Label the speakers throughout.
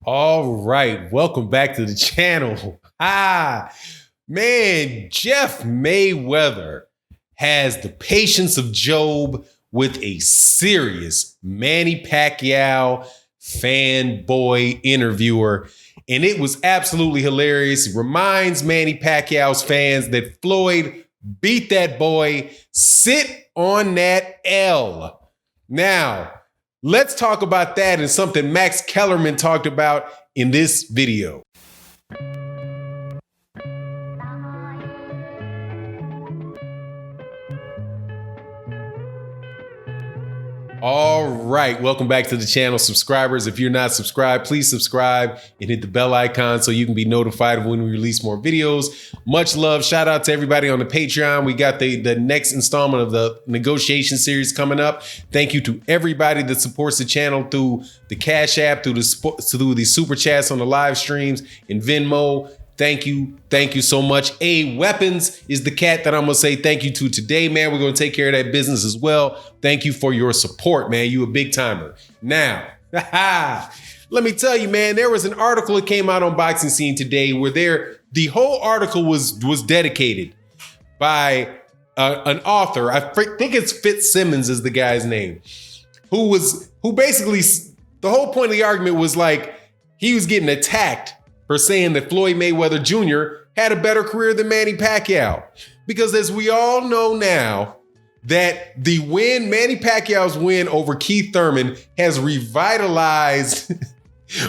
Speaker 1: All right, welcome back to the channel. Man, Jeff Mayweather has the patience of Job with a serious Manny Pacquiao fanboy interviewer. And it was absolutely hilarious. It reminds Manny Pacquiao's fans that Floyd beat that boy. Sit on that L. Now, let's talk about that and something Max Kellerman talked about in this video. All right, welcome back to the channel, subscribers. If you're not subscribed, please subscribe and hit the bell icon so you can be notified of when we release more videos. Much love. Shout out to everybody on the Patreon. We got the next installment of the negotiation series coming up. Thank you to everybody that supports the channel through the Cash App, through the super chats on the live streams, and Venmo. Thank you. Thank you so much. Weapons is the cat that I'm going to say thank you to today, man. We're going to take care of that business as well. Thank you for your support, man. You a big timer. Now, let me tell you, man, there was an article that came out on Boxing Scene today where the whole article was dedicated by an author. I think it's Fitzsimmons is the guy's name, who basically, the whole point of the argument was like, he was getting attacked for saying that Floyd Mayweather Jr. had a better career than Manny Pacquiao. Because as we all know now, that Manny Pacquiao's win over Keith Thurman has revitalized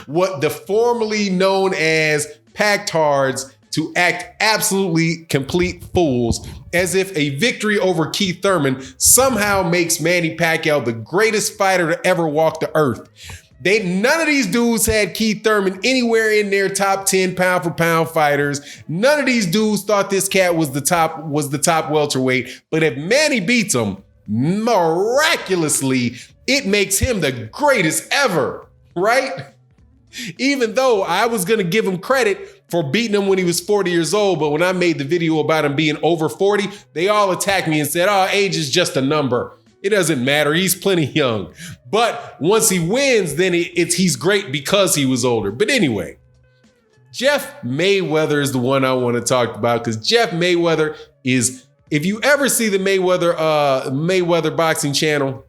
Speaker 1: what the formerly known as Pactards to act absolutely complete fools, as if a victory over Keith Thurman somehow makes Manny Pacquiao the greatest fighter to ever walk the earth. None of these dudes had Keith Thurman anywhere in their top 10 pound for pound fighters. None of these dudes thought this cat was the top welterweight. But if Manny beats him, miraculously, it makes him the greatest ever, right? Even though I was going to give him credit for beating him when he was 40 years old, but when I made the video about him being over 40, they all attacked me and said, oh, age is just a number. It doesn't matter. He's plenty young. But once he wins, then he's great because he was older. But anyway, Jeff Mayweather is the one I want to talk about, because Jeff Mayweather is, if you ever see the Mayweather boxing channel,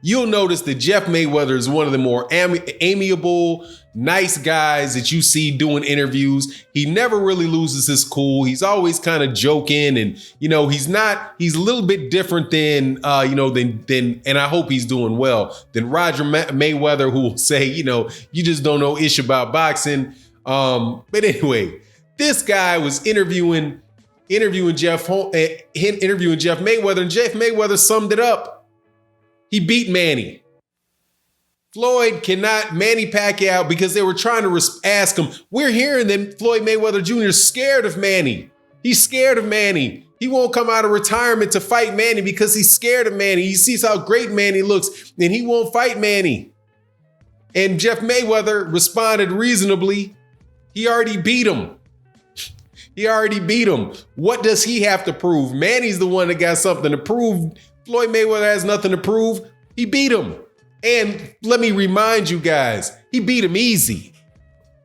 Speaker 1: you'll notice that Jeff Mayweather is one of the more amiable, nice guys that you see doing interviews. He never really loses his cool. He's always kind of joking, and he's a little bit different than and I hope he's doing well, than Roger Mayweather, who will say, you just don't know ish about boxing. But anyway, this guy was interviewing Jeff Mayweather, and Jeff Mayweather summed it up. He beat Manny. Floyd cannot, Manny Pacquiao, because they were trying to ask him, we're hearing that Floyd Mayweather Jr. is scared of Manny. He's scared of Manny. He won't come out of retirement to fight Manny because he's scared of Manny. He sees how great Manny looks and he won't fight Manny. And Jeff Mayweather responded reasonably. He already beat him. What does he have to prove? Manny's the one that got something to prove. Floyd Mayweather has nothing to prove. He beat him. And let me remind you guys, he beat him easy.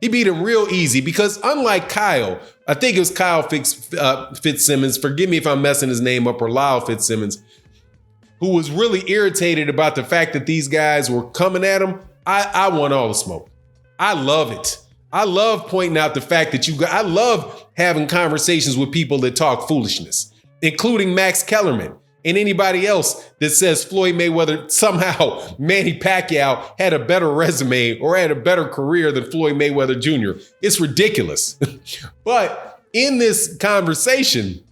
Speaker 1: He beat him real easy, because unlike Kyle, I think it was Kyle Fitzsimmons, forgive me if I'm messing his name up, or Lyle Fitzsimmons, who was really irritated about the fact that these guys were coming at him. I want all the smoke. I love it. I love pointing out the fact that I love having conversations with people that talk foolishness, including Max Kellerman. And anybody else that says Floyd Mayweather, somehow Manny Pacquiao had a better resume or had a better career than Floyd Mayweather Jr. It's ridiculous. But in this conversation,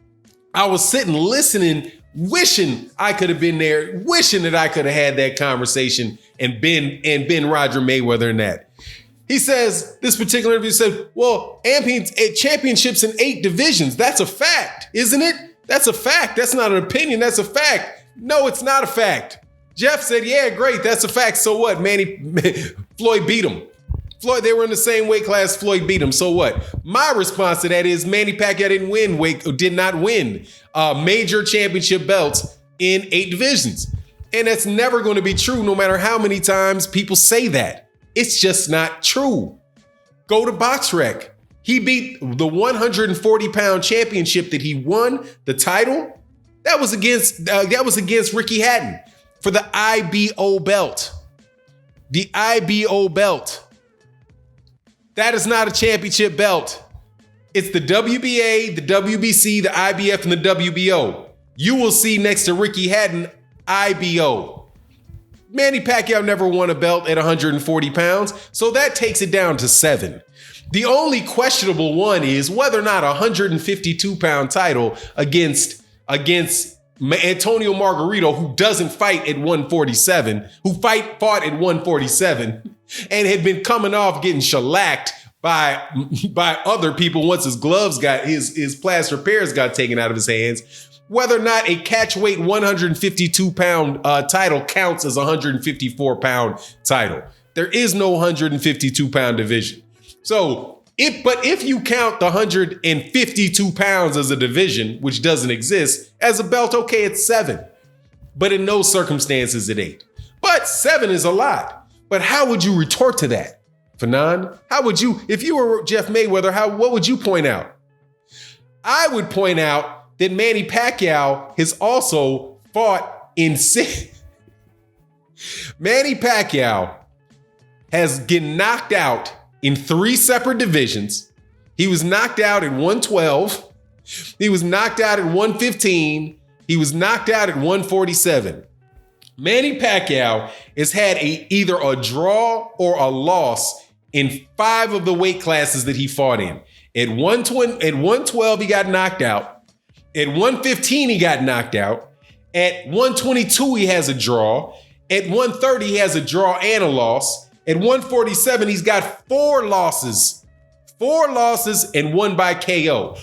Speaker 1: I was sitting listening, wishing I could have been there, wishing that I could have had that conversation and been Roger Mayweather in that. He says, this particular interview said, well, championships in 8 divisions. That's a fact, isn't it? That's a fact. That's not an opinion. That's a fact. No, it's not a fact. Jeff said, yeah, great. That's a fact. So what? Floyd beat him. They were in the same weight class. Floyd beat him. So what? My response to that is Manny Pacquiao did not win major championship belts in 8 divisions. And that's never going to be true, no matter how many times people say that. It's just not true. Go to BoxRec. He beat the 140-pound championship that he won, the title. That was against Ricky Hatton for the IBO belt. The IBO belt. That is not a championship belt. It's the WBA, the WBC, the IBF, and the WBO. You will see next to Ricky Hatton, IBO. Manny Pacquiao never won a belt at 140 pounds, so that takes it down to 7. The only questionable one is whether or not a 152-pound title against Antonio Margarito, who doesn't fight at 147, fought at 147, and had been coming off getting shellacked by other people once his gloves his plaster pairs got taken out of his hands. Whether or not a catchweight 152-pound title counts as a 154-pound title. There is no 152-pound division. So, if you count the 152 pounds as a division, which doesn't exist, as a belt, okay, it's 7. But in no circumstances, it 8. But 7 is a lot. But how would you retort to that, Fanon? How would you, if you were Jeff Mayweather, what would you point out? I would point out that Manny Pacquiao has also fought in Manny Pacquiao has getting knocked out in 3 separate divisions. He was knocked out at 112. He was knocked out at 115. He was knocked out at 147. Manny Pacquiao has had either a draw or a loss in 5 of the weight classes that he fought in. At 112, he got knocked out. At 115, he got knocked out. At 122, he has a draw. At 130, he has a draw and a loss. At 147, he's got 4 losses. 4 losses and 1 by KO.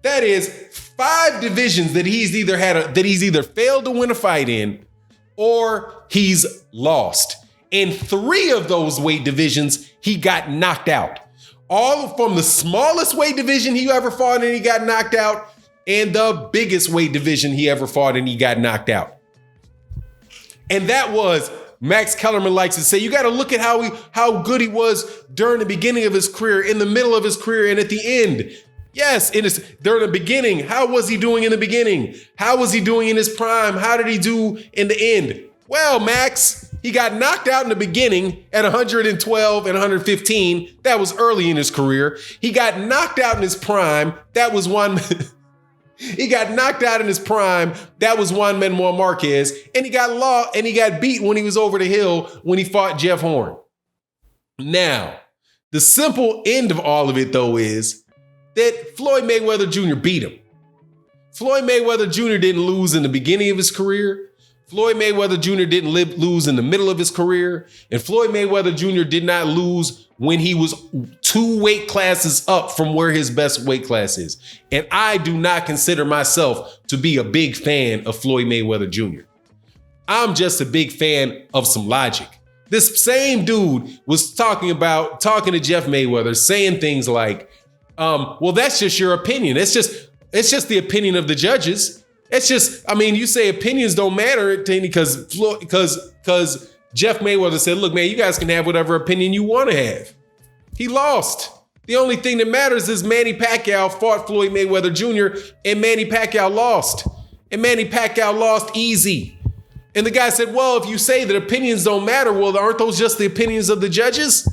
Speaker 1: That is 5 divisions that he's either failed to win a fight in or he's lost. In 3 of those weight divisions, he got knocked out. All from the smallest weight division he ever fought in, he got knocked out, and the biggest weight division he ever fought in, he got knocked out. And that was, Max Kellerman likes to say, you got to look at how good he was during the beginning of his career, in the middle of his career, and at the end. Yes, during the beginning. How was he doing in the beginning? How was he doing in his prime? How did he do in the end? Well, Max, he got knocked out in the beginning at 112 and 115. That was early in his career. He got knocked out in his prime. That was one. He got knocked out in his prime. That was Juan Manuel Marquez. And he got beat when he was over the hill when he fought Jeff Horn. Now, the simple end of all of it, though, is that Floyd Mayweather Jr. beat him. Floyd Mayweather Jr. didn't lose in the beginning of his career. Floyd Mayweather Jr. didn't lose in the middle of his career. And Floyd Mayweather Jr. did not lose when he was 2 weight classes up from where his best weight class is. And I do not consider myself to be a big fan of Floyd Mayweather Jr. I'm just a big fan of some logic. This same dude was talking to Jeff Mayweather, saying things like, well, that's just your opinion. It's just the opinion of the judges. It's just, I mean, you say opinions don't matter because Jeff Mayweather said, look, man, you guys can have whatever opinion you want to have. He lost. The only thing that matters is Manny Pacquiao fought Floyd Mayweather Jr. and Manny Pacquiao lost. And Manny Pacquiao lost easy. And the guy said, well, if you say that opinions don't matter, well, aren't those just the opinions of the judges?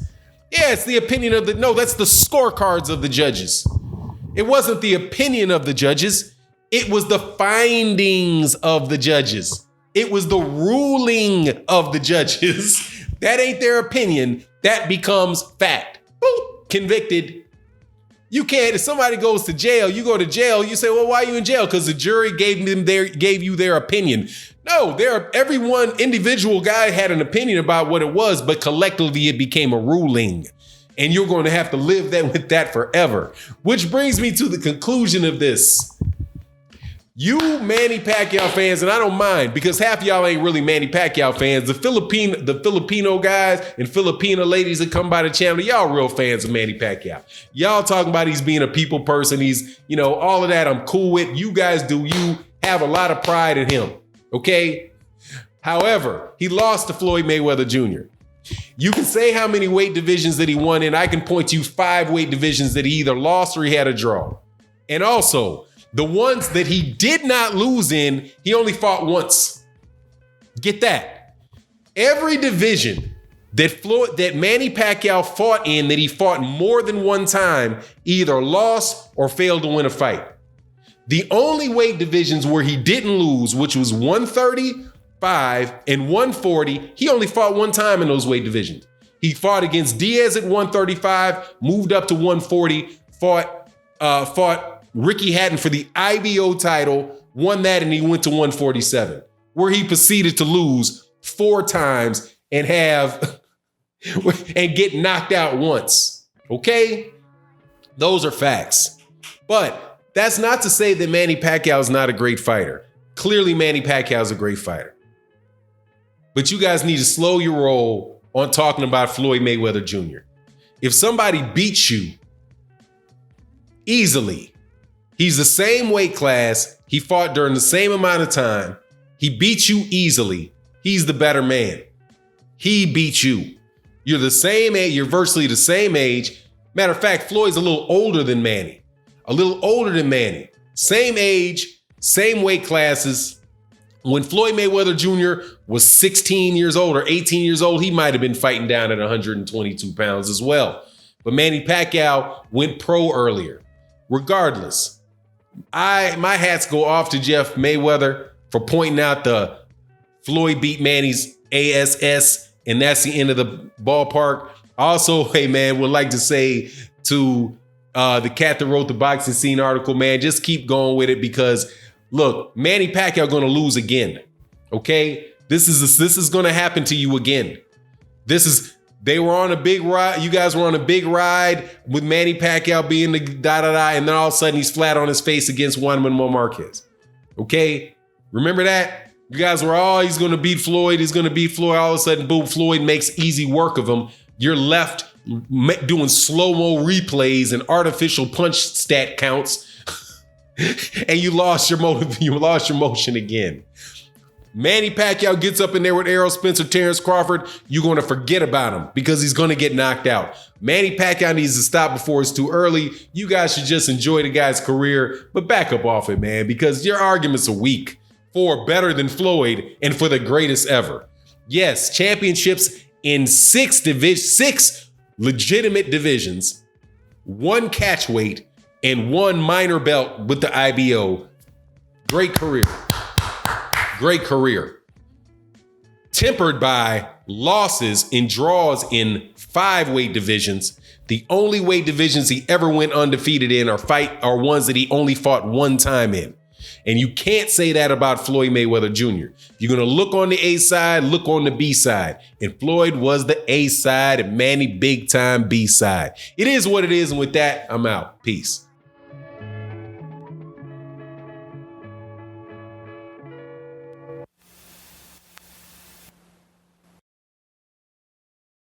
Speaker 1: Yeah, it's the opinion of that's the scorecards of the judges. It wasn't the opinion of the judges. It was the findings of the judges. It was the ruling of the judges. That ain't their opinion. That becomes fact. Boop, convicted. You can't, if somebody goes to jail, you go to jail, you say, well, why are you in jail? Because the jury gave you their opinion. No, every one individual guy had an opinion about what it was, but collectively it became a ruling. And you're going to have to live with that forever. Which brings me to the conclusion of this. You Manny Pacquiao fans, and I don't mind because half of y'all ain't really Manny Pacquiao fans. The Filipino guys and Filipino ladies that come by the channel, y'all real fans of Manny Pacquiao. Y'all talking about he's being a people person. He's, all of that I'm cool with. You guys do you have a lot of pride in him, okay? However, he lost to Floyd Mayweather Jr. You can say how many weight divisions that he won in. I can point to you 5 weight divisions that he either lost or he had a draw. And also, the ones that he did not lose in, he only fought once. Get that. Every division that Manny Pacquiao fought in, that he fought more than one time, either lost or failed to win a fight. The only weight divisions where he didn't lose, which was 135 and 140, he only fought one time in those weight divisions. He fought against Diaz at 135, moved up to 140, fought Ricky Hatton for the IBO title, won that, and he went to 147, where he proceeded to lose 4 times and get knocked out once. Okay? Those are facts. But that's not to say that Manny Pacquiao is not a great fighter. Clearly, Manny Pacquiao is a great fighter. But you guys need to slow your roll on talking about Floyd Mayweather Jr. If somebody beats you easily, he's the same weight class, he fought during the same amount of time, he beats you easily, he's the better man. He beat you. You're the same age, you're virtually the same age. Matter of fact, Floyd's a little older than Manny. Same age, same weight classes. When Floyd Mayweather Jr. was 16 years old or 18 years old, he might have been fighting down at 122 pounds as well. But Manny Pacquiao went pro earlier. Regardless, my hats go off to Jeff Mayweather for pointing out the Floyd beat Manny's ASS, and that's the end of the ballpark. Also, hey man, would like to say to the cat that wrote the boxing scene article, man, just keep going with it, because look, Manny Pacquiao gonna lose again. Okay, this is gonna happen to you again. They were on a big ride. You guys were on a big ride with Manny Pacquiao being the da-da-da, and then all of a sudden he's flat on his face against Juan Manuel Marquez. Okay, remember that? You guys were, he's gonna beat Floyd. He's gonna beat Floyd. All of a sudden, boom, Floyd makes easy work of him. You're left doing slow-mo replays and artificial punch stat counts, and you lost your motion again. Manny Pacquiao gets up in there with Errol Spencer, Terrence Crawford, you're going to forget about him because he's going to get knocked out. Manny Pacquiao needs to stop before it's too early. You guys should just enjoy the guy's career, but back up off it, man, because your arguments are weak for better than Floyd and for the greatest ever. Yes, championships in 6 legitimate divisions, 1 catch weight, and 1 minor belt with the IBO. Great career. Great career. Tempered by losses and draws in 5 weight divisions. The only weight divisions he ever went undefeated in are ones that he only fought 1 time in. And you can't say that about Floyd Mayweather Jr. If you're going to look on the A side, look on the B side. And Floyd was the A side and Manny big time B side. It is what it is. And with that, I'm out. Peace.